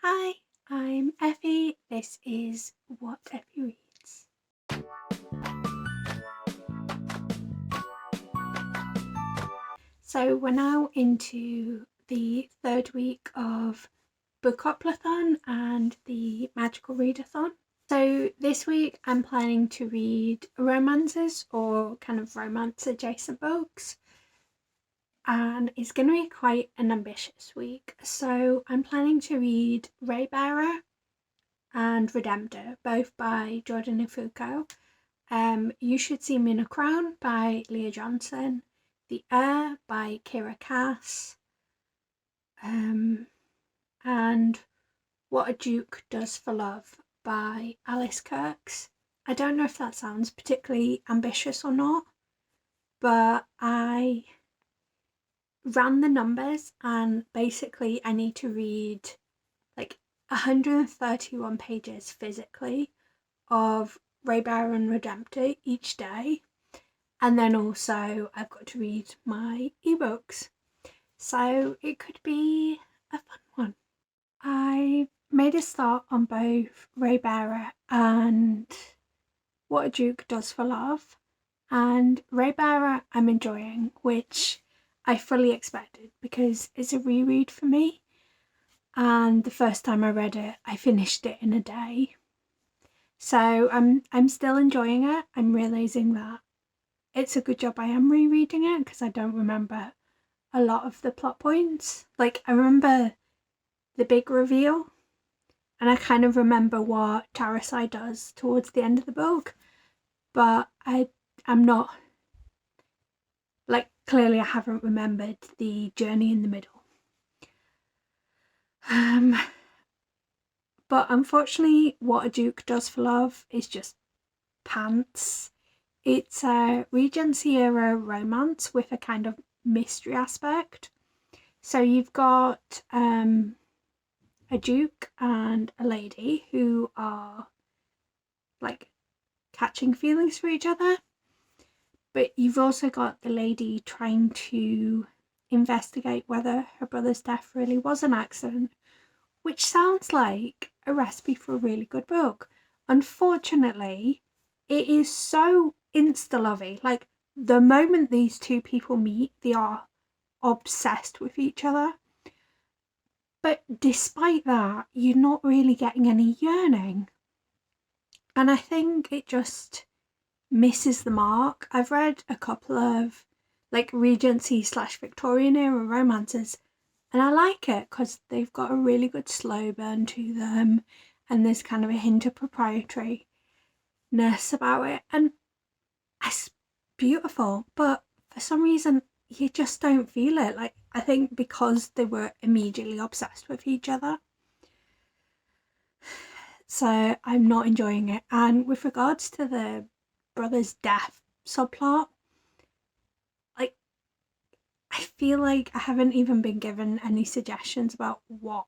Hi, I'm Effie. This is What Effie Reads. So we're now into the third week of Bookoplathon and the Magical Readathon. So this week I'm planning to read romances or kind of romance adjacent books. And it's going to be quite an ambitious week. So I'm planning to read Raybearer and Redemptor, both by Jordan Ifuko. You Should See Me in a Crown by Leah Johnson, The Heir by Kira Cass, and What a Duke Does for Love by Alice Kirks. I don't know if that sounds particularly ambitious or not, but I ran the numbers and basically I need to read like 131 pages physically of Raybearer and Redemptor each day. And then also I've got to read my ebooks. So it could be a fun one. I made a start on both Raybearer and What a Duke Does for Love. And Raybearer I'm enjoying, which I fully expected because it's a reread for me. And the first time I read it, I finished it in a day. So I'm still enjoying it. I'm realising that it's a good job I am rereading it because I don't remember a lot of the plot points. Like, I remember the big reveal and I kind of remember what Tarasai does towards the end of the book, but I'm not, like, clearly I haven't remembered the journey in the middle. But unfortunately, What a Duke Does for Love is just pants. It's a Regency era romance with a kind of mystery aspect. So you've got a duke and a lady who are like catching feelings for each other, but you've also got the lady trying to investigate whether her brother's death really was an accident, which sounds like a recipe for a really good book. Unfortunately, it is so insta-lovey. Like, the moment these two people meet, they are obsessed with each other. But despite that, you're not really getting any yearning. And I think it just misses the mark. I've read a couple of like Regency / Victorian era romances and I like it because they've got a really good slow burn to them and there's kind of a hint of proprietariness about it. And it's beautiful, but for some reason you just don't feel it. Like, I think because they were immediately obsessed with each other. So I'm not enjoying it. And with regards to the brother's death subplot, like, I feel like I haven't even been given any suggestions about what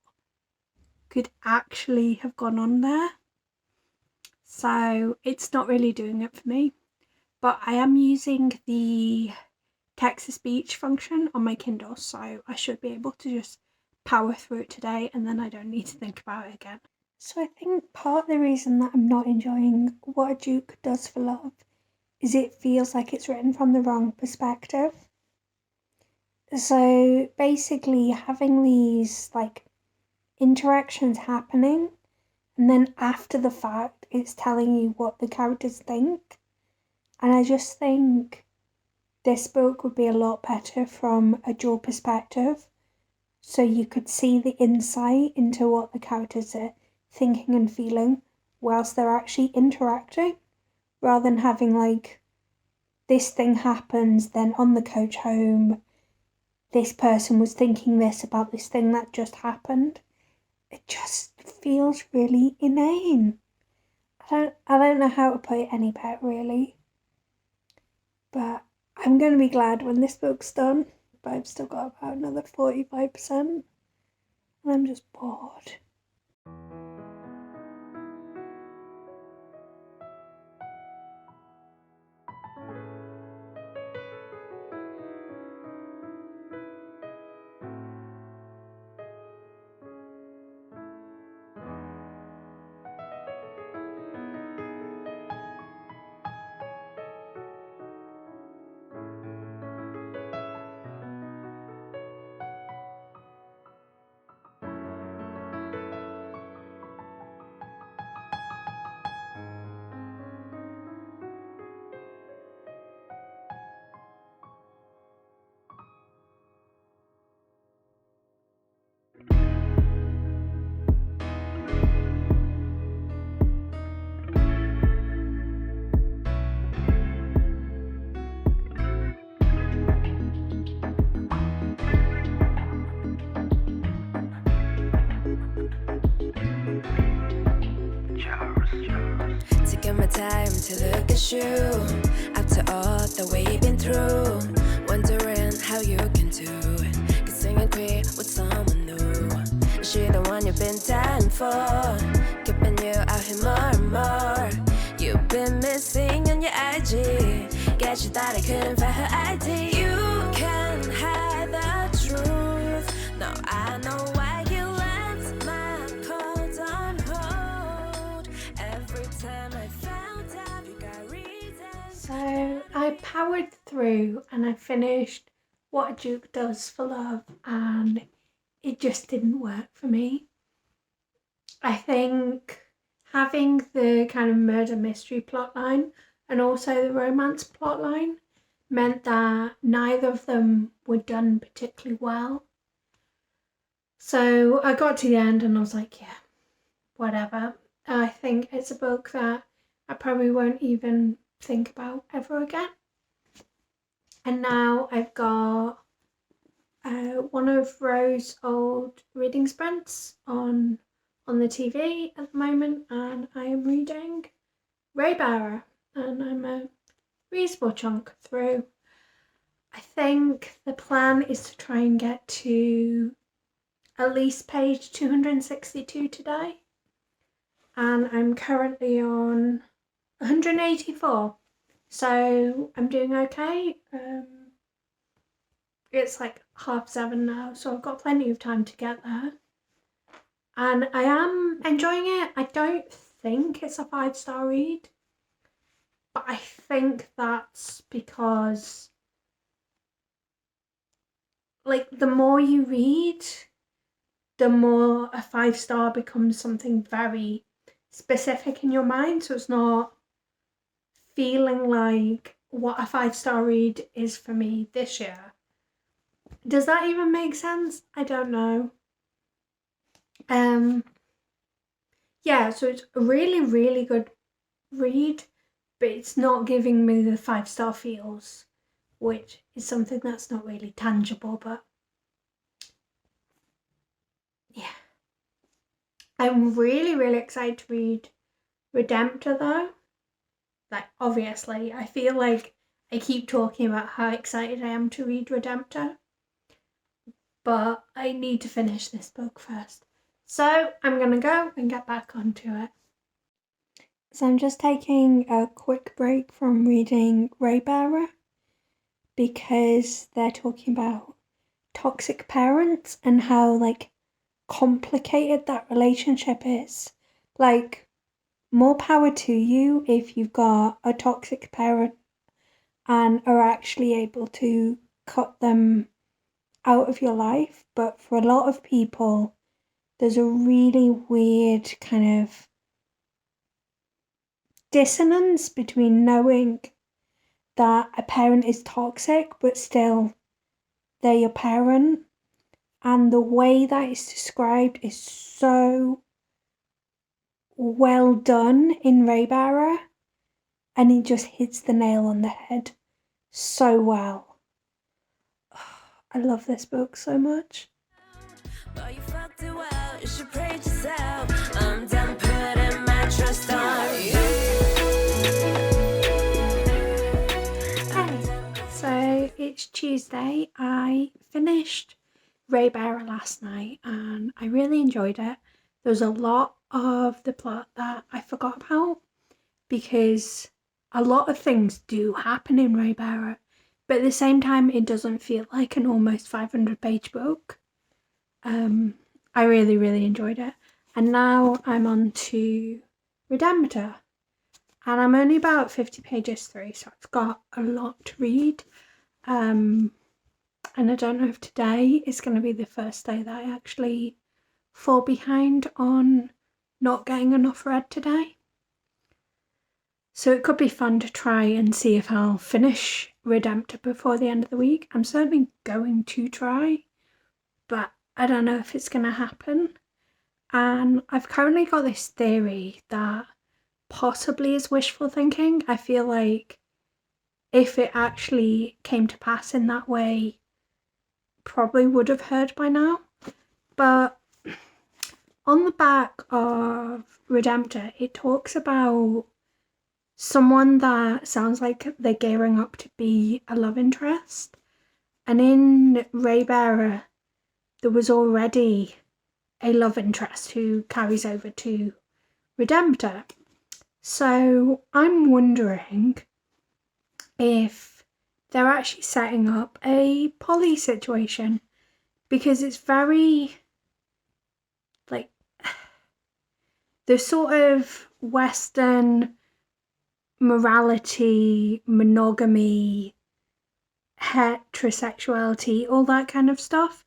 could actually have gone on there. So it's not really doing it for me. But I am using the text-to-speech function on my Kindle, so I should be able to just power through it today and then I don't need to think about it again. So I think part of the reason that I'm not enjoying What a Duke Does for Love is it feels like it's written from the wrong perspective. So basically having these like interactions happening and then after the fact it's telling you what the characters think. And I just think this book would be a lot better from a dual perspective, so you could see the insight into what the characters are thinking and feeling whilst they're actually interacting, rather than having like this thing happens, then on the coach home, this person was thinking this about this thing that just happened. It just feels really inane. I don't know how to put it any better really. But I'm going to be glad when this book's done. But I've still got about another 45%. And I'm just bored. taking my time to look at you. After all that we've been through, wondering how you can do it. Kissing and queer with someone new. Is she the one you've been dying for? Keeping you out here more and more. You've been missing on your IG. Guess you thought I couldn't find her ID. You can hide the truth. Now I know why you left my calls on hold. Every time I found out you got reasons. So I powered through and I finished What a Duke Does for Love, and it just didn't work for me. I think having the kind of murder mystery plotline and also the romance plotline meant that neither of them were done particularly well. So I got to the end and I was like, yeah, whatever. I think it's a book that I probably won't even think about ever again. And now I've got one of Rose's old reading sprints on the TV at the moment, and I am reading Raybearer, and I'm a reasonable chunk through. I think the plan is to try and get to at least page 262 today, and I'm currently on 184, so I'm doing okay. It's like 7:30 now, so I've got plenty of time to get there. And I am enjoying it. I don't think it's a 5-star read, but I think that's because, like, the more you read, the more a 5-star becomes something very specific in your mind. So it's not feeling like what a 5-star read is for me this year. Does that even make sense? I don't know. Yeah, so it's a really, really good read, but it's not giving me the 5-star feels, which is something that's not really tangible, but yeah. I'm really, really excited to read Redemptor though. Like, obviously, I feel like I keep talking about how excited I am to read Redemptor, but I need to finish this book first. So I'm going to go and get back onto it. So I'm just taking a quick break from reading Raybearer because they're talking about toxic parents and how, like, complicated that relationship is. Like, more power to you if you've got a toxic parent and are actually able to cut them out of your life. But for a lot of people, there's a really weird kind of dissonance between knowing that a parent is toxic but still they're your parent, and the way that is described is so well done in Raybearer, and it just hits the nail on the head so well. I love this book so much. But you fucked it well, you should praise yourself. I'm done putting my trust on you. Hey, so it's Tuesday. I finished Raybearer last night and I really enjoyed it. There was a lot of the plot that I forgot about because a lot of things do happen in Raybearer, but at the same time it doesn't feel like an almost 500-page book. I really, really enjoyed it. And now I'm on to Redemptor. And I'm only about 50 pages through, so I've got a lot to read. And I don't know if today is going to be the first day that I actually fall behind on not getting enough read today. So it could be fun to try and see if I'll finish Redemptor before the end of the week. I'm certainly going to try, but I don't know if it's going to happen. And I've currently got this theory that possibly is wishful thinking. I feel like if it actually came to pass in that way, probably would have heard by now. But on the back of Redemptor, it talks about someone that sounds like they're gearing up to be a love interest. And in Raybearer, there was already a love interest who carries over to Redemptor. So I'm wondering if they're actually setting up a poly situation, because it's very like the sort of Western morality, monogamy, heterosexuality, all that kind of stuff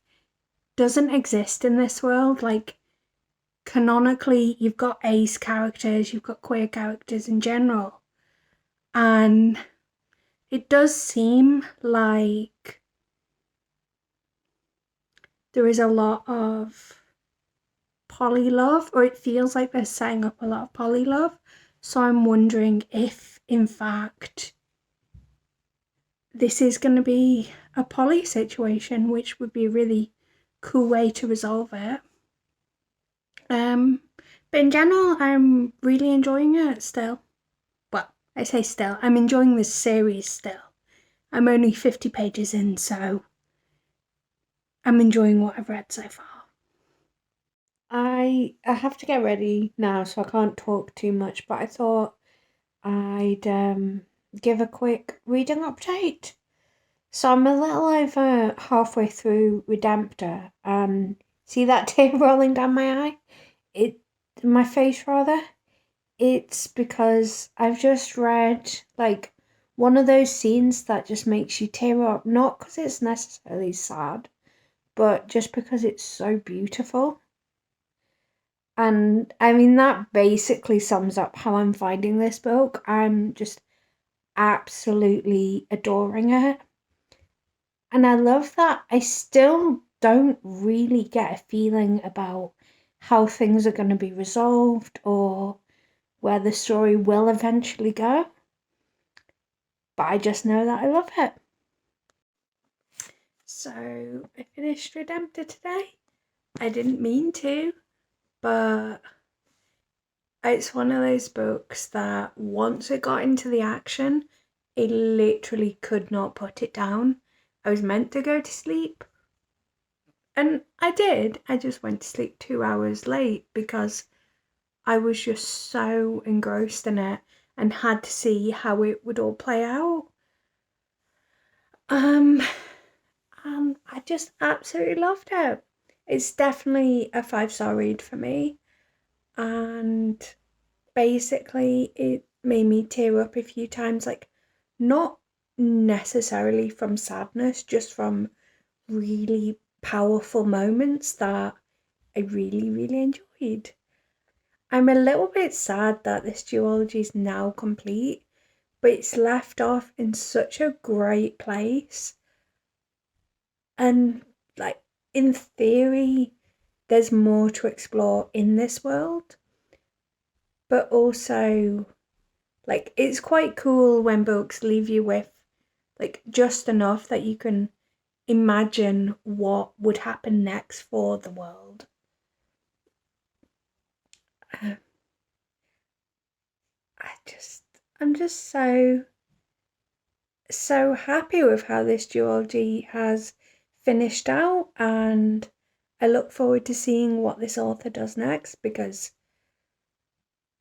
doesn't exist in this world. Like, canonically, you've got ace characters, you've got queer characters in general, and it does seem like there is a lot of poly love, or it feels like they're setting up a lot of poly love. So I'm wondering if, in fact, this is going to be a poly situation, which would be a really cool way to resolve it. But in general, I'm really enjoying it still. Well, I say still, I'm enjoying this series still. I'm only 50 pages in, so I'm enjoying what I've read so far. I have to get ready now, so I can't talk too much, but I thought I'd give a quick reading update. So I'm a little over halfway through Redemptor, and see that tear rolling down my eye? My face rather? It's because I've just read like one of those scenes that just makes you tear up, not because it's necessarily sad, but just because it's so beautiful. And I mean, that basically sums up how I'm finding this book. I'm just absolutely adoring it. And I love that I still don't really get a feeling about how things are going to be resolved or where the story will eventually go. But I just know that I love it. So I finished Redemptor today. I didn't mean to, but it's one of those books that once it got into the action, I literally could not put it down. I was meant to go to sleep, and I did. I just went to sleep 2 hours late because I was just so engrossed in it and had to see how it would all play out. And I just absolutely loved it. It's definitely a 5-star read for me, and basically it made me tear up a few times, like not necessarily from sadness, just from really powerful moments that I really, really enjoyed. I'm a little bit sad that this duology is now complete, but it's left off in such a great place. And like, in theory, there's more to explore in this world, but also like it's quite cool when books leave you with like just enough that you can imagine what would happen next for the world. Um, I'm just so happy with how this duology has finished out, and I look forward to seeing what this author does next because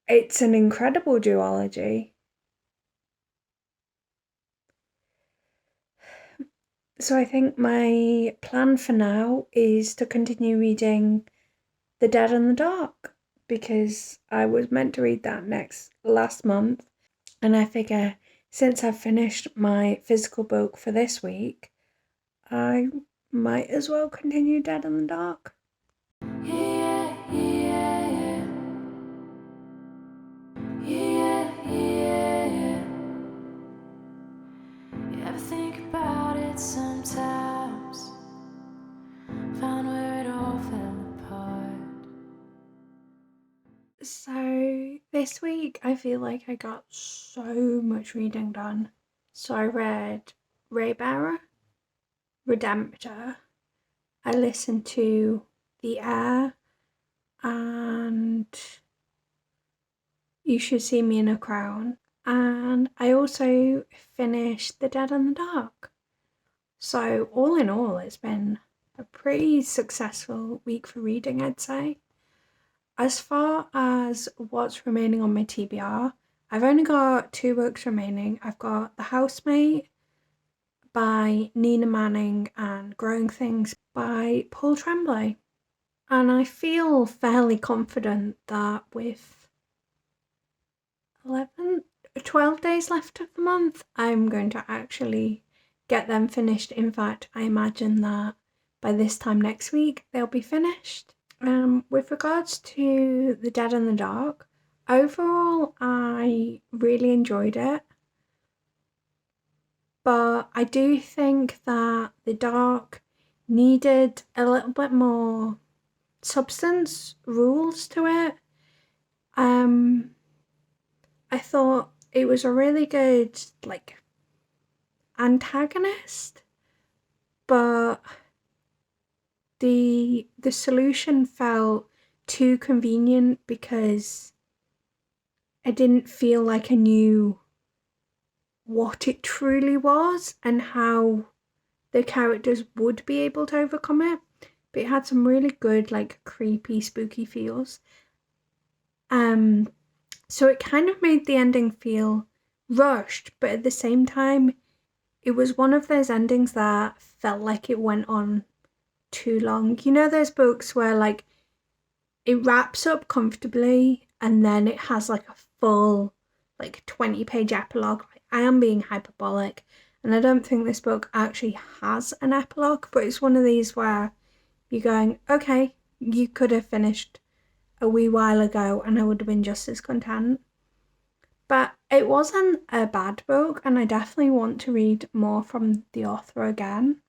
it's an incredible duology. So I think my plan for now is to continue reading The Dead and the Dark, because I was meant to read that last month, and I figure since I've finished my physical book for this week, I might as well continue Dead in the Dark. Yeah, yeah, yeah. Yeah, yeah, yeah. You ever think about it sometimes? Found where it all fell apart. So this week I feel like I got so much reading done. So I read Raybearer, Redemptor, I listened to The Air, and You Should See Me in a Crown. And I also finished The Dead in the Dark. So all in all, it's been a pretty successful week for reading, I'd say. As far as what's remaining on my TBR, I've only got 2 books remaining. I've got The Housemate by Nina Manning and Growing Things by Paul Tremblay. And I feel fairly confident that with 12 days left of the month, I'm going to actually get them finished. In fact, I imagine that by this time next week, they'll be finished. With regards to The Dead in the Dark, overall, I really enjoyed it. But I do think that The Dark needed a little bit more substance, rules to it. I thought it was a really good, antagonist, but the solution felt too convenient because I didn't feel like I knew what it truly was and how the characters would be able to overcome it. But it had some really good, creepy, spooky feels. So it kind of made the ending feel rushed, but at the same time, it was one of those endings that felt like it went on too long. You know those books where it wraps up comfortably and then it has a full 20-page epilogue. I am being hyperbolic, and I don't think this book actually has an epilogue, but it's one of these where you're going, okay, you could have finished a wee while ago and I would have been just as content. But it wasn't a bad book, and I definitely want to read more from the author again.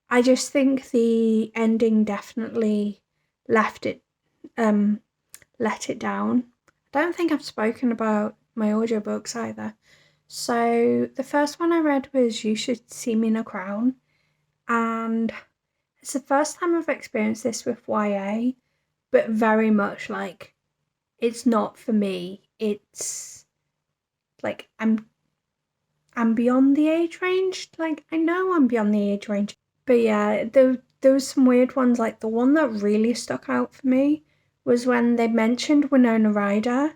I just think the ending definitely let it down. I don't think I've spoken about my audiobooks either. So the first one I read was You Should See Me in a Crown, and it's the first time I've experienced this with YA, but very much it's not for me. It's I'm beyond the age range. I know I'm beyond the age range. But yeah, there was some weird ones. The one that really stuck out for me was when they mentioned Winona Ryder,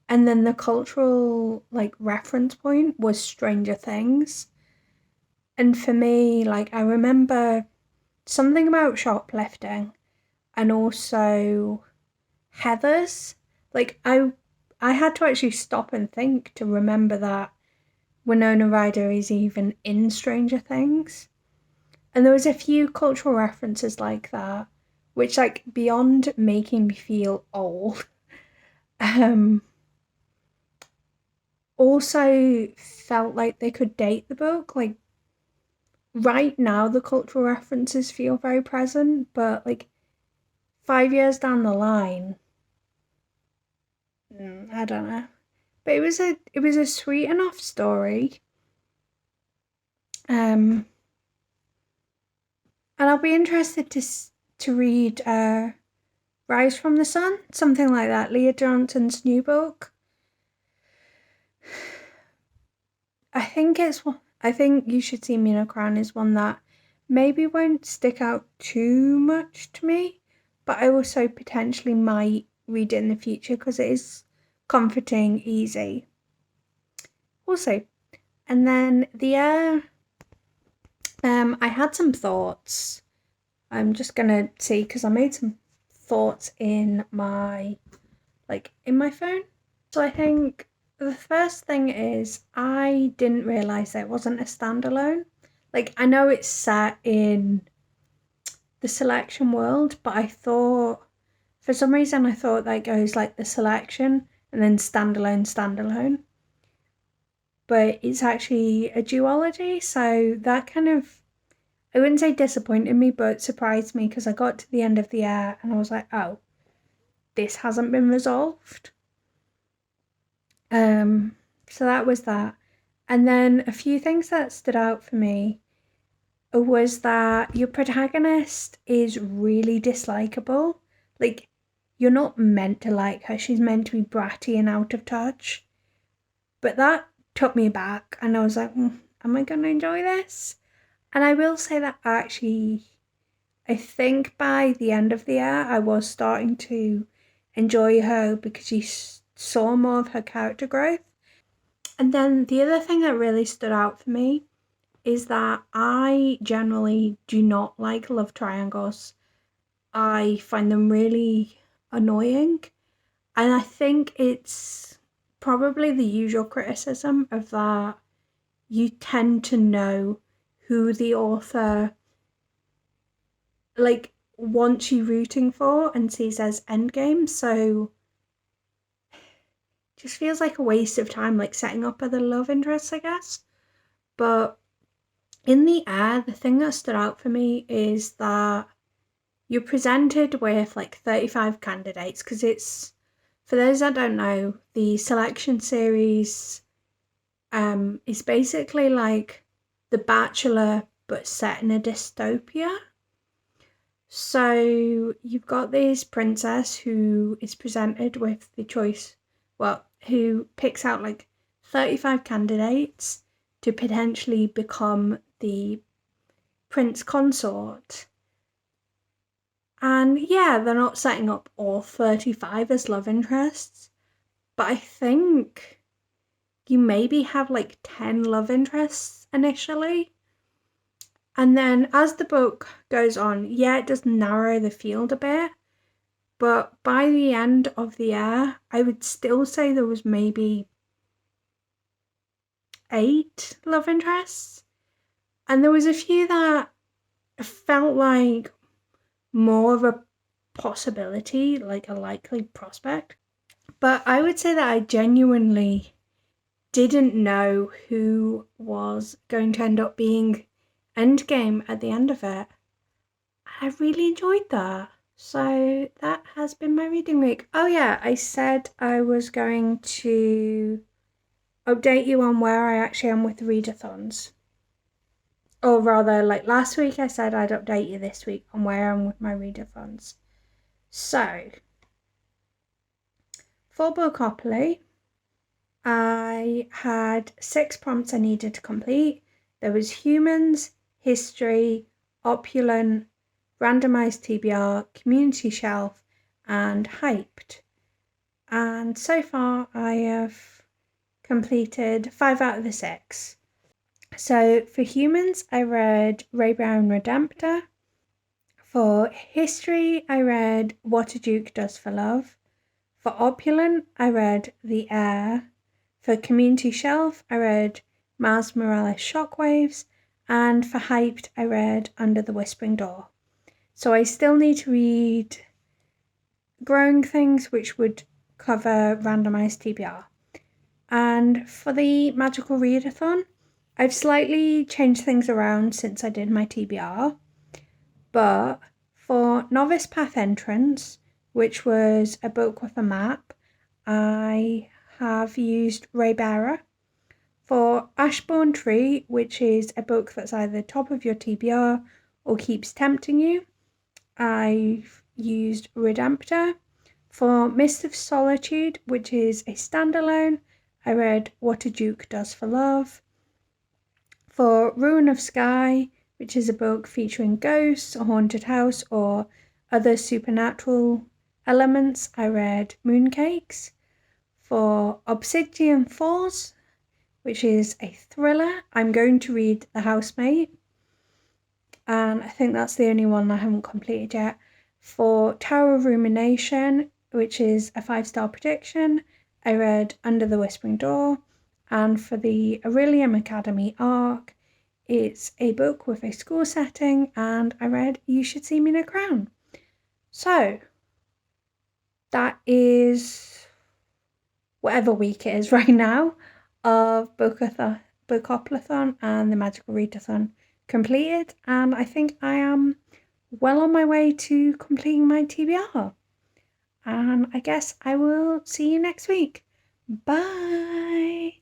and then the cultural reference point was Stranger Things. And for me, I remember something about shoplifting and also Heathers. I had to actually stop and think to remember that Winona Ryder is even in Stranger Things. And there was a few cultural references like that, which beyond making me feel old, also felt like they could date the book. Right now the cultural references feel very present, but 5 years down the line, I don't know. But it was a sweet enough story. And I'll be interested to read Rise from the Sun, something like that, Leah Johnson's new book. I think You Should See Me in a Crown is one that maybe won't stick out too much to me, but I also potentially might read it in the future because it is comforting, easy. We'll see. And then I had some thoughts. I'm just gonna see because I made some thoughts in my phone. So I think the first thing is I didn't realise that it wasn't a standalone. I know it's set in the Selection world, but for some reason I thought that goes the Selection and then standalone. But it's actually a duology, so that kind of, I wouldn't say disappointed me, but surprised me because I got to the end of the year and I was like, oh, this hasn't been resolved. So that was that. And then a few things that stood out for me was that your protagonist is really dislikable. You're not meant to like her. She's meant to be bratty and out of touch. But that took me back, and I was like, am I going to enjoy this? And I will say that actually, I think by the end of the year, I was starting to enjoy her because you saw more of her character growth. And then the other thing that really stood out for me is that I generally do not like love triangles. I find them really annoying. And I think it's probably the usual criticism of that you tend to know who the author wants you rooting for and sees as endgame. So it just feels like a waste of time, like setting up other love interests, I guess. But in the air, the thing that stood out for me is that you're presented with 35 candidates, because it's, for those that don't know, the selection series is basically like The Bachelor but set in a dystopia. So you've got this princess who is presented with the choice, who picks out 35 candidates to potentially become the prince consort. And yeah, they're not setting up all 35 as love interests, but I think you maybe have 10 love interests initially. And then as the book goes on, yeah, it does narrow the field a bit, but by the end of the year, I would still say there was maybe 8 love interests. And there was a few that felt like more of a possibility, like a likely prospect. But I would say that I genuinely didn't know who was going to end up being endgame at the end of it. I really enjoyed that. So that has been my reading week. Oh yeah, I said I was going to update you on where I actually am with the readathons. Or rather, last week I said I'd update you this week on where I'm with my readathons. So, for Bookopoly, I had 6 prompts I needed to complete. There was humans, history, opulent, randomized TBR, community shelf, and hyped. And so far I have completed 5 out of the 6. So for humans, I read Ray Brown Redemptor. For history, I read What a Duke Does for Love. For opulent, I read The Air. For community shelf, I read Miles Morales Shockwaves. And for hyped, I read Under the Whispering Door. So I still need to read Growing Things, which would cover randomized TBR. And for the magical readathon, I've slightly changed things around since I did my TBR. But for Novice Path Entrance, which was a book with a map, I have used Raybearer. For Ashbourne Tree, which is a book that's either top of your TBR or keeps tempting you, I've used Redemptor. For Mist of Solitude, which is a standalone, I read What a Duke Does for Love. For Ruin of Sky, which is a book featuring ghosts, a haunted house, or other supernatural elements, I read Mooncakes. For Obsidian Falls, which is a thriller, I'm going to read The Housemate. And I think that's the only one I haven't completed yet. For Tower of Rumination, which is a 5-star prediction, I read Under the Whispering Door. And for the Aurelium Academy arc, it's a book with a school setting, and I read You Should See Me in a Crown. So, that is whatever week it is right now of Bookoplathon and the Magical Readathon completed, and I think I am well on my way to completing my TBR. And I guess I will see you next week. Bye!